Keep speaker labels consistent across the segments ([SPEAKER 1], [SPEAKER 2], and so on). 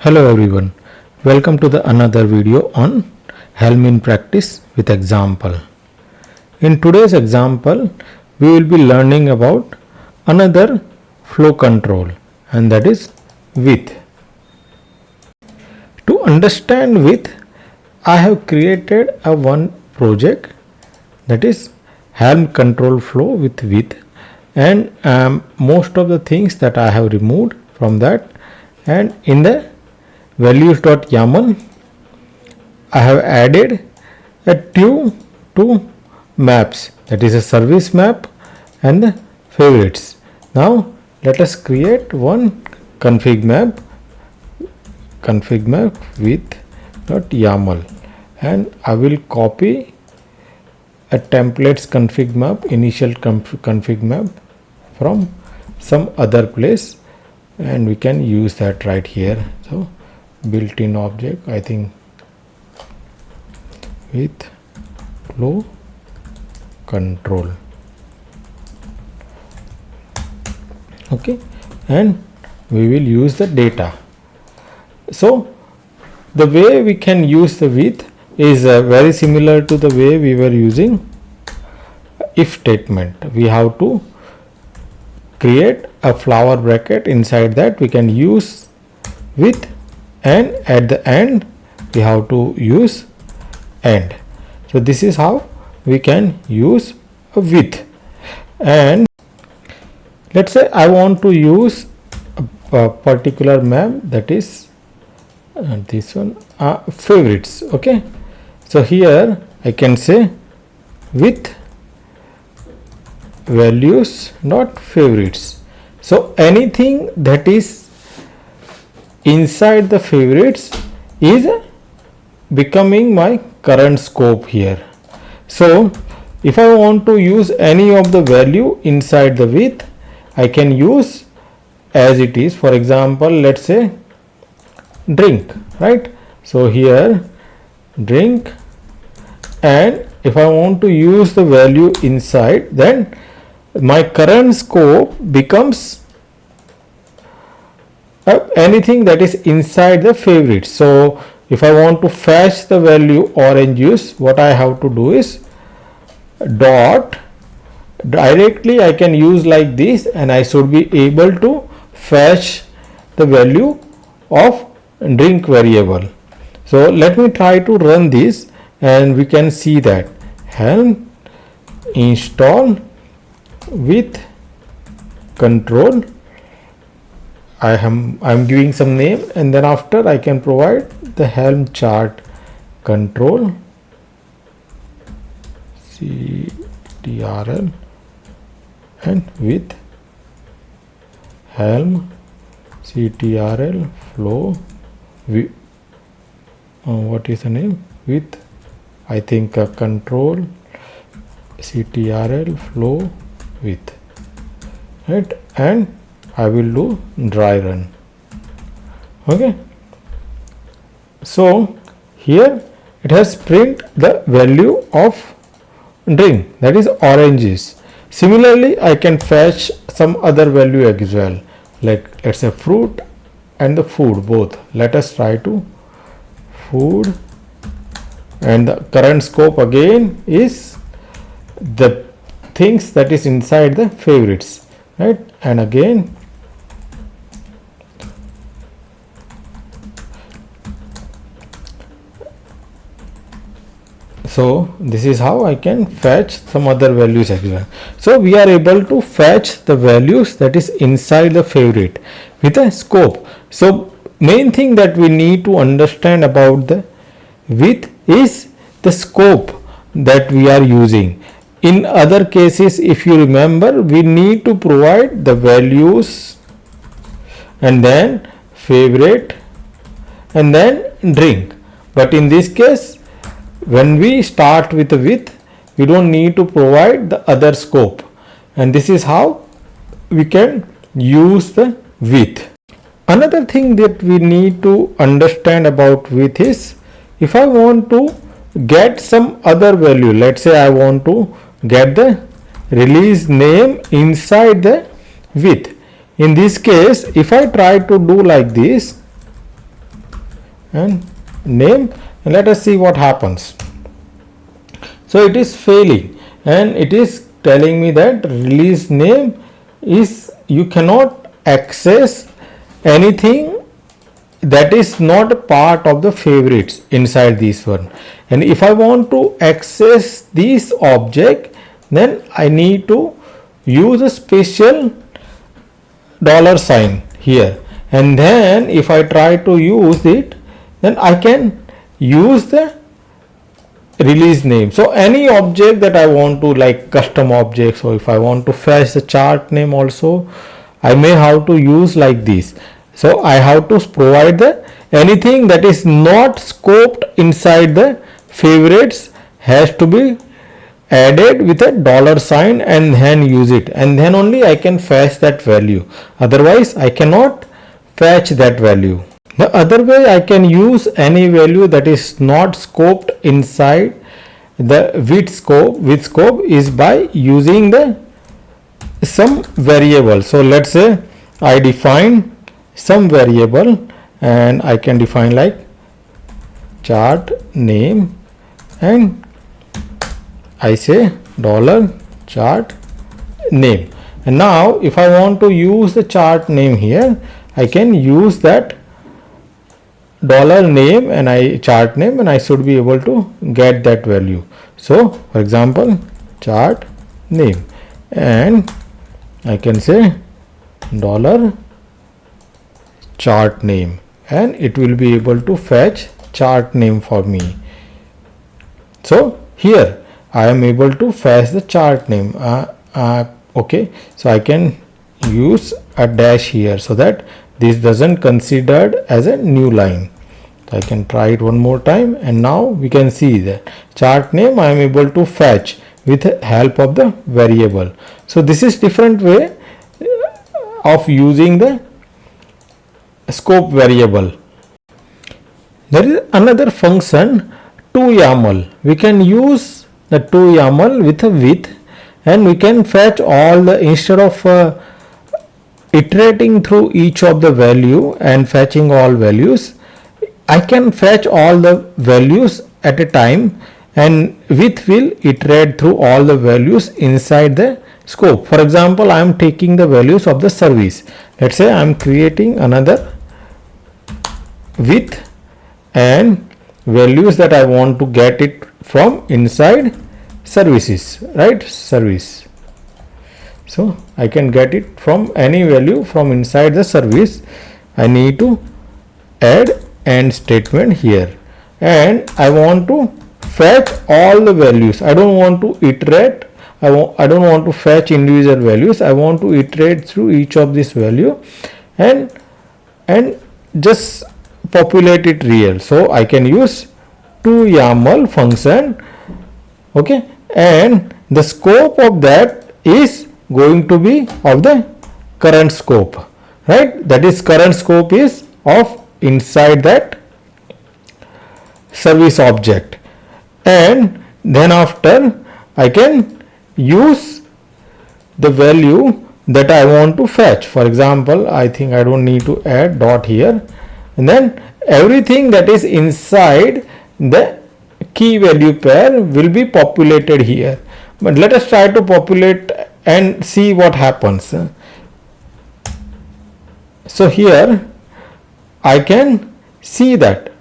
[SPEAKER 1] Hello everyone, welcome to the another video on Helm in practice with example. In today's example, we will be learning about another flow control, and that is width. To understand width, I have created a one project, that is Helm control flow with width, and most of the things that I have removed from that, and in the values.yaml I have added a two maps, that is a service map and the favorites. Now let us create one config map with .yaml, and I will copy a templates config map, initial config map from some other place, and we can use that right here. So built-in object, I think, with flow control. Okay, and we will use the data. So the way we can use the width is very similar to the way we were using if statement. We have to create a flower bracket, inside that we can use width, and at the end we have to use end. So this is how we can use a width. And let's say I want to use a particular map, that is this one, favorites. Okay, so here I can say with values not favorites. So anything that is inside the favorites is becoming my current scope here. So if I want to use any of the value inside the width, I can use as it is. For example, let's say drink, right? So here drink, and if I want to use the value inside, then my current scope becomes anything that is inside the favorite. So if I want to fetch the value orange juice, what I have to do is dot directly. I can use like this, and I should be able to fetch the value of drink variable. So let me try to run this, and we can see that Helm install with control. I'm giving some name, and then after I can provide the Helm chart control ctrl, and with Helm ctrl flow what is the name, with I think control ctrl flow with, right, and I will do dry run. Okay, so here it has print the value of drink, that is oranges. Similarly, I can fetch some other value as well, like let's say fruit and the food both. Let us try to food, and the current scope again is the things that is inside the favorites, right? And again so this is how I can fetch some other values as well. So we are able to fetch the values that is inside the favorite with a scope. So main thing that we need to understand about the width is the scope that we are using. In other cases, if you remember, we need to provide the values and then favorite and then drink. But in this case, when we start with the width, we don't need to provide the other scope, and this is how we can use the width. Another thing that we need to understand about width is, if I want to get some other value, let's say I want to get the release name inside the width. In this case, if I try to do like this, and name, and let us see what happens. So it is failing and it is telling me that release name is, you cannot access anything that is not a part of the favorites inside this one. And if I want to access this object, then I need to use a special dollar sign here, and then if I try to use it, then I can use the release name. So any object that I want to, like custom objects, or if I want to fetch the chart name also, I may have to use like this. So I have to provide the anything that is not scoped inside the favorites has to be added with a dollar sign and then use it, and then only I can fetch that value. Otherwise I cannot fetch that value. The other way I can use any value that is not scoped inside the with scope is by using the some variable. So let's say I define some variable, and I can define like chart name, and I say dollar chart name. And now if I want to use the chart name here, I can use that dollar name and I chart name, and I should be able to get that value. So for example, chart name, and I can say dollar chart name, and it will be able to fetch chart name for me. So here I am able to fetch the chart name. Okay, so I can use a dash here so that this doesn't considered as a new line. So I can try it one more time, and now we can see that chart name I am able to fetch with the help of the variable. So this is different way of using the scope variable. There is another function toYAML. We can use the toYAML with a with, and we can fetch all the, instead of iterating through each of the value and fetching all values, I can fetch all the values at a time, and with will iterate through all the values inside the scope. For example, I am taking the values of the service. Let's say I am creating another with and values that I want to get it from inside services, right? Service. So I can get it from any value from inside the service. I need to add AND statement here, and I want to fetch all the values. I don't want to iterate. I don't want to fetch individual values. I want to iterate through each of this value and just populate it real. So I can use toYAML function. Okay, and the scope of that is going to be of the current scope, right? That is, current scope is of inside that service object, and then after I can use the value that I want to fetch. For example, I think I don't need to add dot here, and then everything that is inside the key value pair will be populated here. But let us try to populate and see what happens. So here I can see that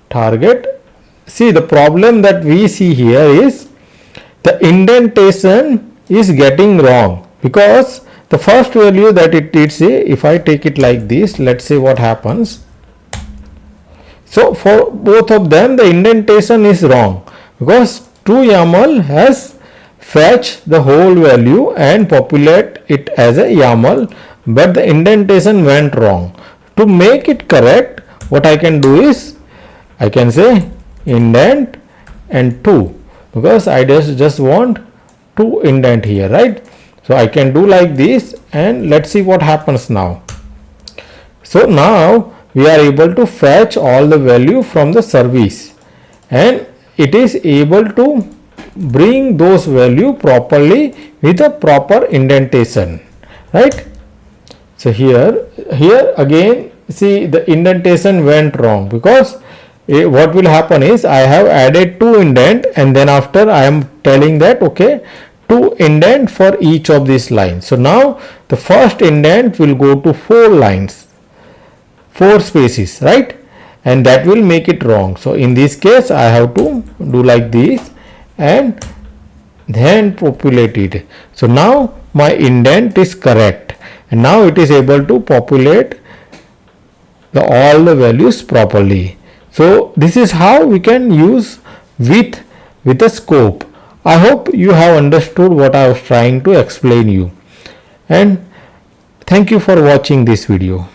[SPEAKER 1] target. See, the problem that we see here is the indentation is getting wrong, because the first value that it did say, if I take it like this, let's say what happens. So for both of them the indentation is wrong, because toYAML has fetched the whole value and populate it as a YAML, but the indentation went wrong. To make it correct, what I can do is I can say indent and 2, because I just want to indent here, right? So I can do like this, and let's see what happens now. So now we are able to fetch all the value from the service, and it is able to bring those value properly with a proper indentation, right? So here again, see, the indentation went wrong because what will happen is I have added 2 indent, and then after I am telling that okay, 2 indent for each of these lines. So now the first indent will go to 4 lines, 4 spaces, right? And that will make it wrong. So in this case I have to do like this and then populate it. So now my indent is correct, and now it is able to populate all the values properly. So this is how we can use with a scope. I hope you have understood what I was trying to explain you, and thank you for watching this video.